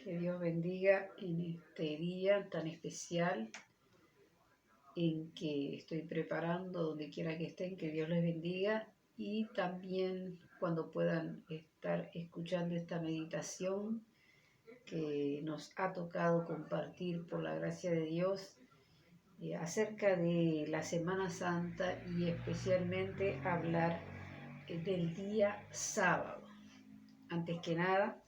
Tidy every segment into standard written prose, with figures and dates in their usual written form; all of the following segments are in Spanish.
Que Dios bendiga en este día tan especial en que estoy preparando, donde quiera que estén, que Dios les bendiga. Y también cuando puedan estar escuchando esta meditación que nos ha tocado compartir por la gracia de Dios acerca de la Semana Santa y especialmente hablar del día sábado. Antes que nada,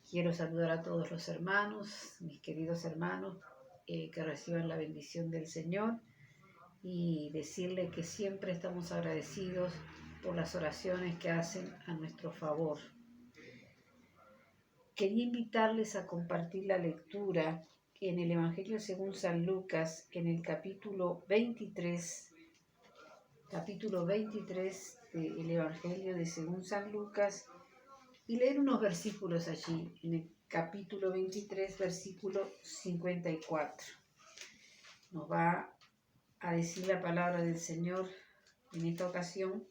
quiero saludar a todos los hermanos, mis queridos hermanos, que reciban la bendición del Señor y decirle que siempre estamos agradecidos por las oraciones que hacen a nuestro favor. Quería invitarles a compartir la lectura en el Evangelio según San Lucas, en el capítulo 23 del Evangelio de según San Lucas, y leer unos versículos allí, en el capítulo 23, versículo 54. Nos va a decir la palabra del Señor en esta ocasión.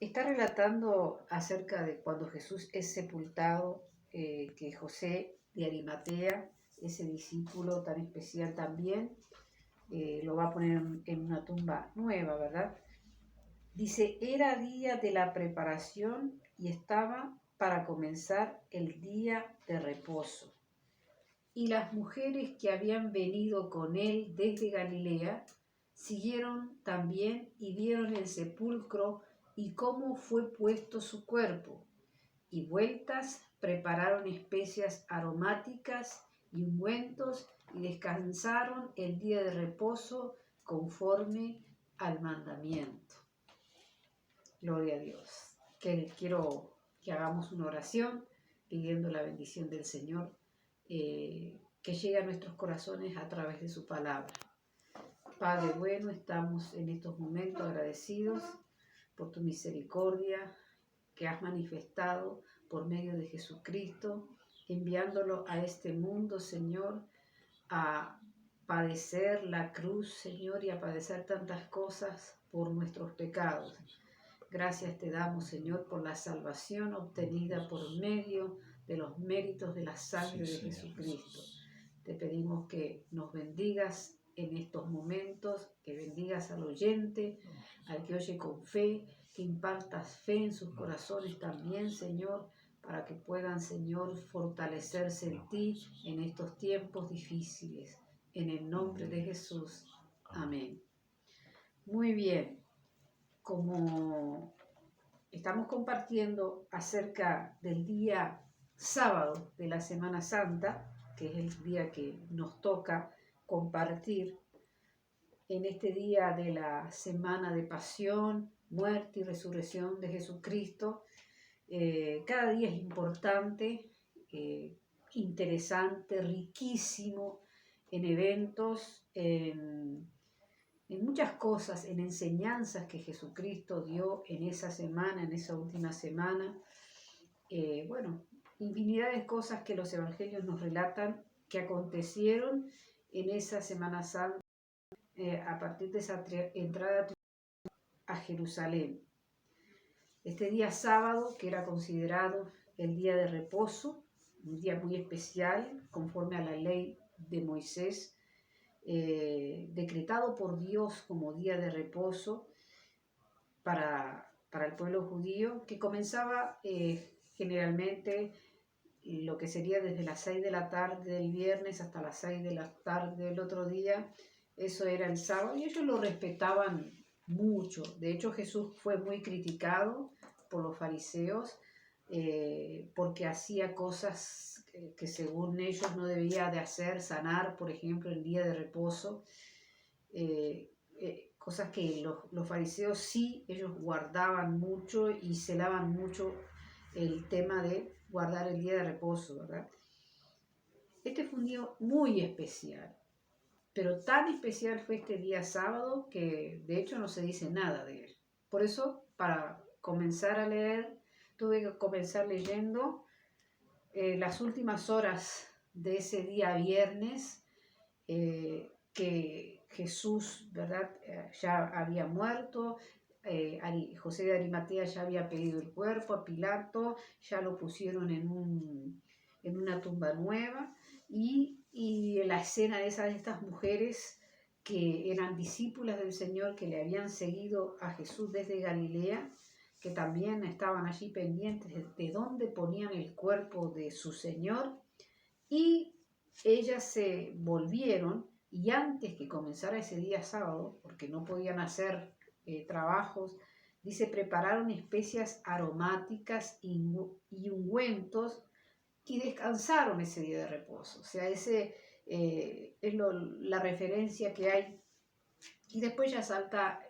Está relatando acerca de cuando Jesús es sepultado, que José de Arimatea, ese discípulo tan especial también, lo va a poner en una tumba nueva, ¿verdad? Dice, era día de la preparación y estaba para comenzar el día de reposo. Y las mujeres que habían venido con él desde Galilea siguieron también y vieron el sepulcro y cómo fue puesto su cuerpo. Y vueltas prepararon especias aromáticas y ungüentos y descansaron el día de reposo conforme al mandamiento. Gloria a Dios. Quiero que hagamos una oración pidiendo la bendición del Señor que llegue a nuestros corazones a través de su palabra. Padre bueno, estamos en estos momentos agradecidos por tu misericordia que has manifestado por medio de Jesucristo, enviándolo a este mundo, Señor, a padecer la cruz, Señor, y a padecer tantas cosas por nuestros pecados. Gracias te damos, Señor, por la salvación obtenida por medio de los méritos de la sangre de Jesucristo. Te pedimos que nos bendigas en estos momentos, que bendigas al oyente, al que oye con fe, que impartas fe en sus corazones también, Señor, para que puedan, Señor, fortalecerse en ti en estos tiempos difíciles. En el nombre de Jesús. Amén. Muy bien. Como estamos compartiendo acerca del día sábado de la Semana Santa, que es el día que nos toca compartir en este día de la semana de pasión, muerte y resurrección de Jesucristo, cada día es importante, interesante, riquísimo en eventos, en muchas cosas, en enseñanzas que Jesucristo dio en esa semana, en esa última semana. Infinidad de cosas que los evangelios nos relatan que acontecieron en esa Semana Santa a partir de esa entrada a Jerusalén. Este día sábado, que era considerado el día de reposo, un día muy especial, conforme a la ley de Moisés, decretado por Dios como día de reposo para el pueblo judío, que comenzaba generalmente lo que sería desde las 6 de la tarde del viernes hasta las 6 de la tarde del otro día. Eso era el sábado y ellos lo respetaban mucho. De hecho, Jesús fue muy criticado por los fariseos porque hacía cosas que según ellos no debía de hacer, sanar, por ejemplo, el día de reposo, cosas que los fariseos sí, ellos guardaban mucho y celaban mucho el tema de guardar el día de reposo, ¿verdad? Este fue un día muy especial, pero tan especial fue este día sábado que de hecho no se dice nada de él. Por eso, para comenzar a leer, tuve que comenzar leyendo las últimas horas de ese día viernes, que Jesús, ¿verdad? Ya había muerto, José de Arimatea ya había pedido el cuerpo a Pilato, ya lo pusieron en una tumba nueva, y la escena de estas mujeres que eran discípulas del Señor, que le habían seguido a Jesús desde Galilea, que también estaban allí pendientes de dónde ponían el cuerpo de su Señor, y ellas se volvieron, y antes que comenzara ese día sábado, porque no podían hacer trabajos, dice, prepararon especias aromáticas y ungüentos y descansaron ese día de reposo. O sea, ese es la referencia que hay. Y después ya salta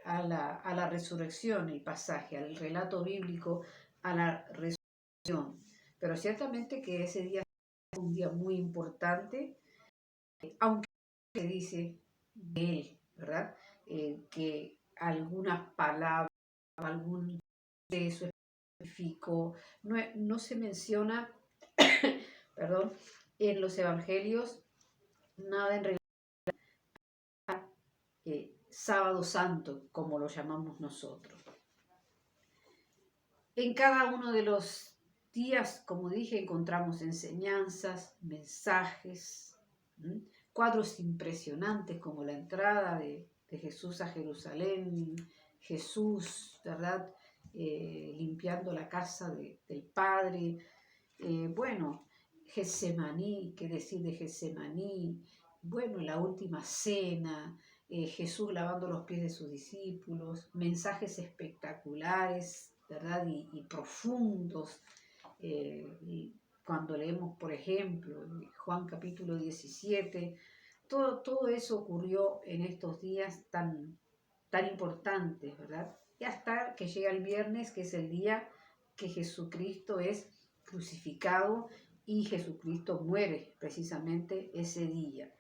a la resurrección, el pasaje, al relato bíblico, a la resurrección. Pero ciertamente que ese día es un día muy importante, aunque se dice de él, ¿verdad? Que algunas palabras, algún eso específico, no se menciona, perdón, en los evangelios nada en relación a sábado santo, como lo llamamos nosotros. En cada uno de los días, como dije, encontramos enseñanzas, mensajes, cuadros impresionantes como la entrada de Jesús a Jerusalén, Jesús, ¿verdad? Limpiando la casa del Padre. Bueno, Getsemaní, ¿qué decir de Getsemaní? Bueno, la última cena, Jesús lavando los pies de sus discípulos, mensajes espectaculares, ¿verdad? Y profundos. Cuando leemos, por ejemplo, Juan capítulo 17, todo eso ocurrió en estos días tan importantes, ¿verdad? Y hasta que llega el viernes, que es el día que Jesucristo es crucificado y Jesucristo muere precisamente ese día.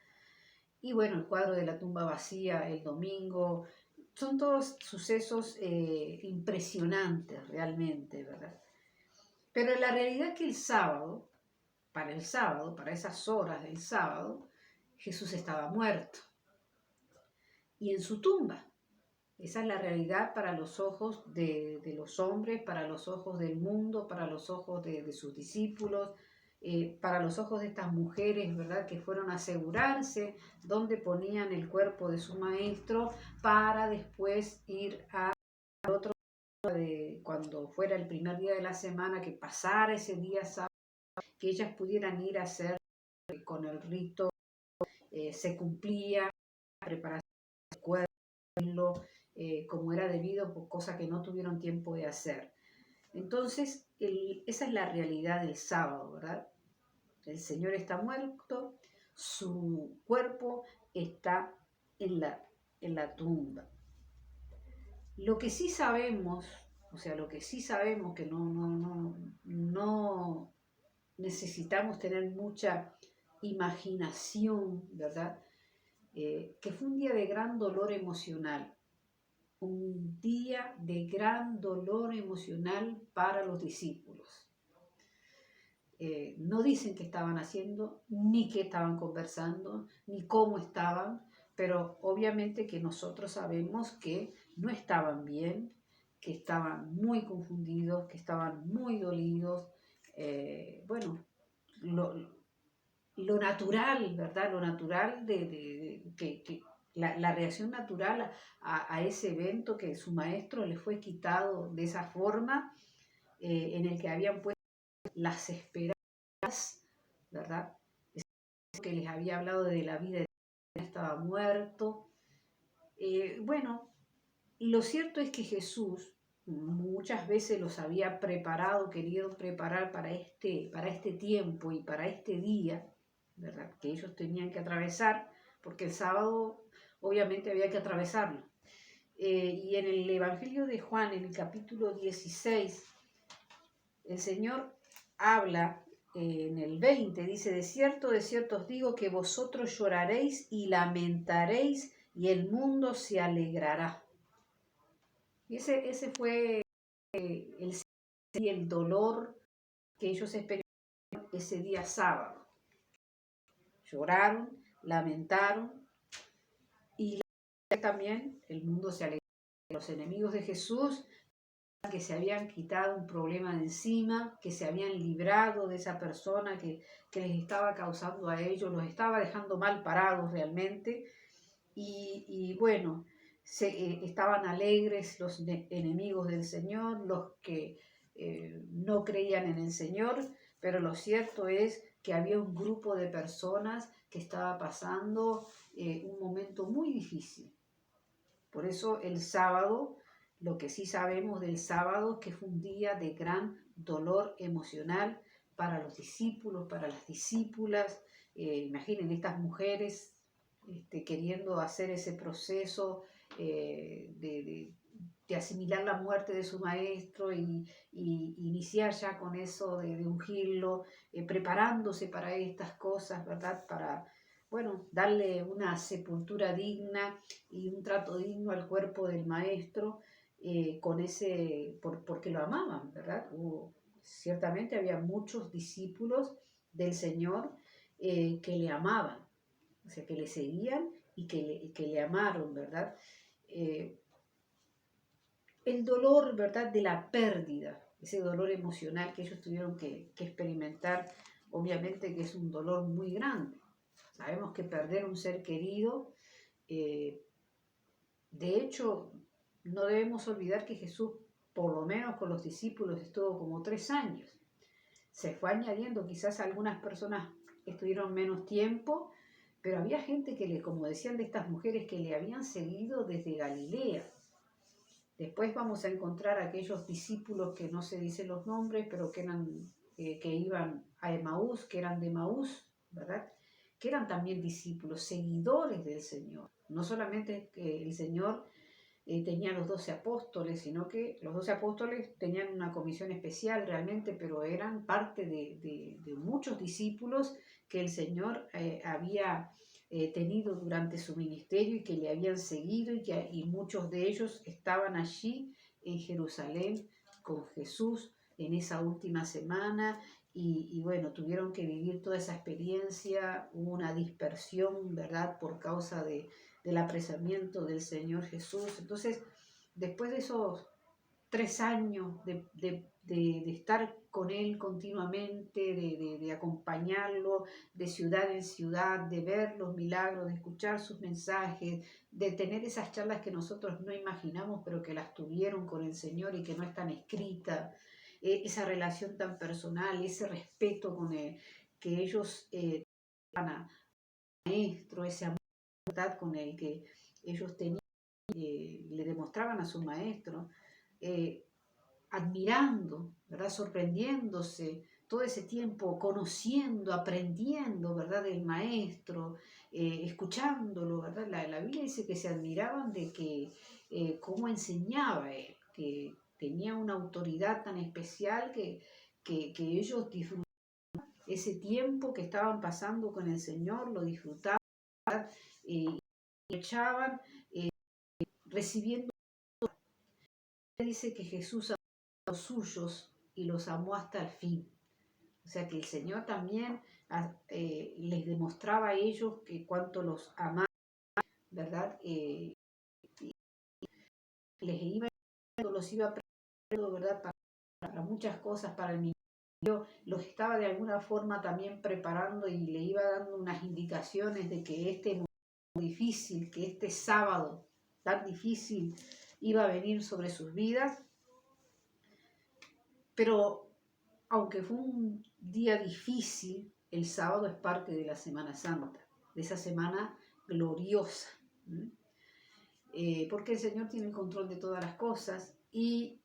Y bueno, el cuadro de la tumba vacía el domingo, son todos sucesos impresionantes realmente, ¿verdad? Pero la realidad es que el sábado, para esas horas del sábado, Jesús estaba muerto y en su tumba. Esa es la realidad para los ojos de los hombres, para los ojos del mundo, para los ojos de sus discípulos, para los ojos de estas mujeres, ¿verdad? Que fueron a asegurarse dónde ponían el cuerpo de su maestro para después ir al otro día, cuando fuera el primer día de la semana, que pasara ese día sábado, que ellas pudieran ir a hacer con el rito, se cumplía la preparación del cuerpo, como era debido, por cosa que no tuvieron tiempo de hacer. Entonces, esa es la realidad del sábado, ¿verdad? El Señor está muerto, su cuerpo está en la tumba. Lo que sí sabemos, que no necesitamos tener mucha imaginación, ¿verdad? Que fue un día de gran dolor emocional. Un día de gran dolor emocional para los discípulos. No dicen qué estaban haciendo, ni qué estaban conversando, ni cómo estaban, pero obviamente que nosotros sabemos que no estaban bien, que estaban muy confundidos, que estaban muy dolidos. Bueno, lo natural, ¿verdad? Lo natural que la reacción natural a ese evento, que su maestro le fue quitado de esa forma, en el que habían puesto las esperanzas, ¿verdad? Que les había hablado de la vida, estaba muerto. Bueno, lo cierto es que Jesús muchas veces los había preparado, querido preparar para este tiempo y para este día, ¿verdad? Que ellos tenían que atravesar, porque el sábado obviamente había que atravesarlo. Y en el Evangelio de Juan, en el capítulo 16, el Señor habla en el 20, dice, de cierto os digo que vosotros lloraréis y lamentaréis y el mundo se alegrará. Y ese fue el dolor que ellos experimentaron ese día sábado. Lloraron, lamentaron y también el mundo se alegró. los enemigos de Jesús, que se habían quitado un problema de encima, que se habían librado de esa persona que les estaba causando a ellos, los estaba dejando mal parados realmente. Y bueno, estaban alegres los enemigos del Señor, los que no creían en el Señor, pero lo cierto es que había un grupo de personas que estaba pasando un momento muy difícil. Por eso el sábado, lo que sí sabemos del sábado, que fue un día de gran dolor emocional para los discípulos, para las discípulas. Imaginen estas mujeres queriendo hacer ese proceso de asimilar la muerte de su maestro y iniciar ya con eso de ungirlo, preparándose para estas cosas, ¿verdad? Para, bueno, darle una sepultura digna y un trato digno al cuerpo del maestro, porque lo amaban, ¿verdad? Ciertamente había muchos discípulos del Señor que le amaban, o sea, que le seguían y que le amaron, ¿verdad? El dolor, ¿verdad?, de la pérdida, ese dolor emocional que ellos tuvieron que experimentar, obviamente que es un dolor muy grande. Sabemos que perder un ser querido, de hecho, no debemos olvidar que Jesús, por lo menos con los discípulos, estuvo como 3 años. Se fue añadiendo, quizás algunas personas estuvieron menos tiempo, pero había gente como decían de estas mujeres, que le habían seguido desde Galilea. Después vamos a encontrar aquellos discípulos que no se dicen los nombres, pero que iban a Emaús, que eran de Emaús, ¿verdad? Que eran también discípulos, seguidores del Señor. No solamente que el Señor tenía los 12 apóstoles, sino que los 12 apóstoles tenían una comisión especial realmente, pero eran parte de muchos discípulos que el Señor había tenido durante su ministerio y que le habían seguido y muchos de ellos estaban allí en Jerusalén con Jesús en esa última semana y bueno, tuvieron que vivir toda esa experiencia, hubo una dispersión, ¿verdad?, por causa del apresamiento del Señor Jesús. Entonces, después de esos 3 años de estar con Él continuamente, de acompañarlo de ciudad en ciudad, de ver los milagros, de escuchar sus mensajes, de tener esas charlas que nosotros no imaginamos, pero que las tuvieron con el Señor y que no están escritas, esa relación tan personal, ese respeto con Él, que ellos tenían a maestro, ese amor con el que ellos tenían, le demostraban a su maestro, admirando, ¿verdad?, sorprendiéndose todo ese tiempo, conociendo, aprendiendo, ¿verdad?, del maestro, escuchándolo, ¿verdad? La Biblia dice que se admiraban de que cómo enseñaba él, que tenía una autoridad tan especial que ellos disfrutaban ese tiempo que estaban pasando con el Señor, lo disfrutaban y echaban recibiendo. Dice que Jesús amó a los suyos y los amó hasta el fin. O sea que el Señor también les demostraba a ellos que cuánto los amaba, ¿verdad? Los iba preparando, ¿verdad?, para muchas cosas, para el ministerio, los estaba de alguna forma también preparando y le iba dando unas indicaciones de que este momento difícil, que este sábado tan difícil iba a venir sobre sus vidas. Pero aunque fue un día difícil, el sábado es parte de la Semana Santa, de esa semana gloriosa, porque el Señor tiene el control de todas las cosas y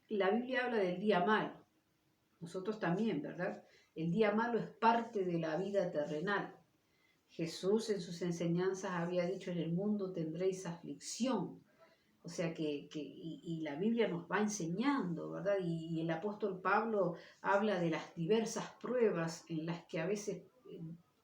la Biblia habla del día malo. Nosotros también, ¿verdad? El día malo es parte de la vida terrenal. Jesús en sus enseñanzas había dicho: en el mundo tendréis aflicción. O sea y la Biblia nos va enseñando, ¿verdad? Y el apóstol Pablo habla de las diversas pruebas en las que a veces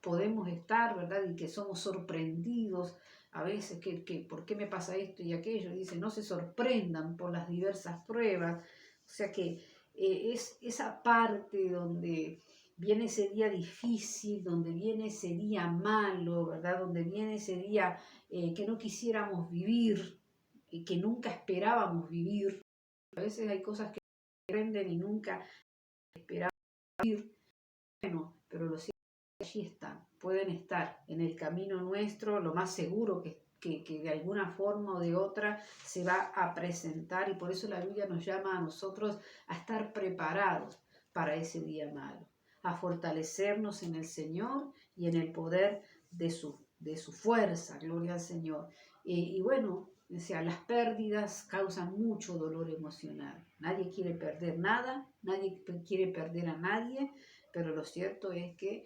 podemos estar, ¿verdad? Y que somos sorprendidos a veces, ¿por qué me pasa esto y aquello? Y dice: no se sorprendan por las diversas pruebas. O sea que es esa parte donde viene ese día difícil, donde viene ese día malo, ¿verdad? Donde viene ese día que no quisiéramos vivir, que nunca esperábamos vivir. A veces hay cosas que sorprenden y nunca esperábamos vivir. Bueno, pero los cielos allí están, pueden estar en el camino nuestro, lo más seguro que de alguna forma o de otra se va a presentar, y por eso la Biblia nos llama a nosotros a estar preparados para ese día malo, a fortalecernos en el Señor y en el poder de su fuerza, gloria al Señor. Y bueno, o sea, las pérdidas causan mucho dolor emocional. Nadie quiere perder nada, nadie quiere perder a nadie, pero lo cierto es que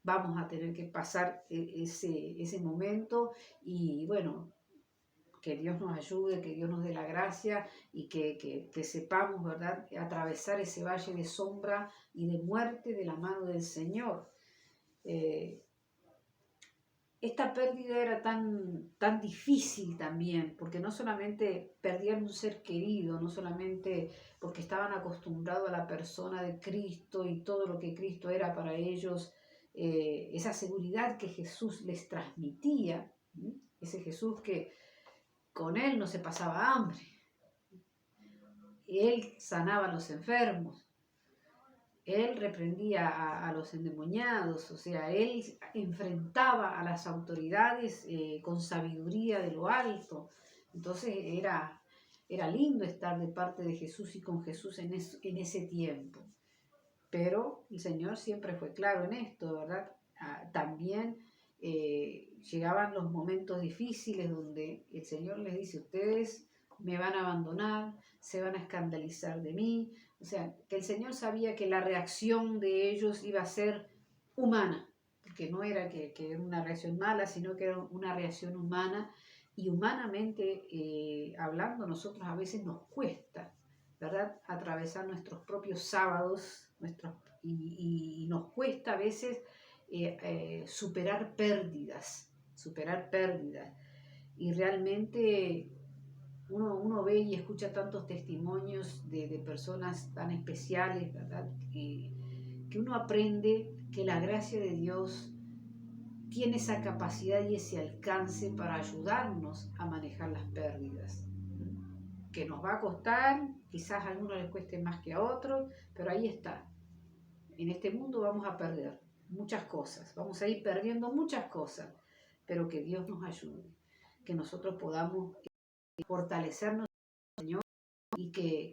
vamos a tener que pasar ese momento, y bueno, que Dios nos ayude, que Dios nos dé la gracia y que sepamos, ¿verdad?, atravesar ese valle de sombra y de muerte de la mano del Señor. Esta pérdida era tan difícil también, porque no solamente perdían un ser querido, no solamente porque estaban acostumbrados a la persona de Cristo y todo lo que Cristo era para ellos, esa seguridad que Jesús les transmitía, ese Jesús que con él no se pasaba hambre, él sanaba a los enfermos, él reprendía a los endemoniados, o sea, él enfrentaba a las autoridades con sabiduría de lo alto. Entonces era lindo estar de parte de Jesús y con Jesús en ese tiempo. Pero el Señor siempre fue claro en esto, ¿verdad? También llegaban los momentos difíciles donde el Señor les dice: ustedes me van a abandonar, se van a escandalizar de mí. O sea, que el Señor sabía que la reacción de ellos iba a ser humana, porque no era que era una reacción mala, sino que era una reacción humana, y humanamente hablando, nosotros a veces nos cuesta, ¿verdad?, atravesar nuestros propios sábados, y nos cuesta a veces superar pérdidas, y realmente uno ve y escucha tantos testimonios de personas tan especiales, ¿verdad?, que uno aprende que la gracia de Dios tiene esa capacidad y ese alcance para ayudarnos a manejar las pérdidas, que nos va a costar, quizás a algunos les cueste más que a otros, pero ahí está. En este mundo vamos a perder muchas cosas, vamos a ir perdiendo muchas cosas, pero que Dios nos ayude, que nosotros podamos fortalecernos en el Señor, y que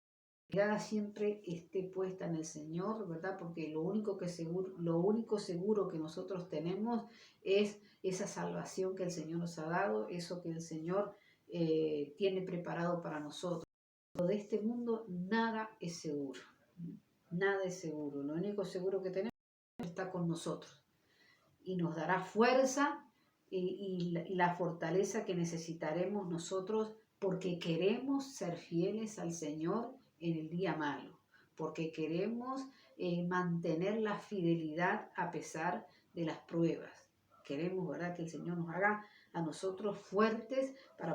la mirada siempre esté puesta en el Señor, ¿verdad? Porque lo único seguro que nosotros tenemos es esa salvación que el Señor nos ha dado, eso que el Señor tiene preparado para nosotros. De este mundo nada es seguro, nada es seguro. Lo único seguro que tenemos está con nosotros, y nos dará fuerza y la fortaleza que necesitaremos nosotros, porque queremos ser fieles al Señor en el día malo, porque queremos mantener la fidelidad a pesar de las pruebas. Queremos, ¿verdad?, que el Señor nos haga a nosotros fuertes para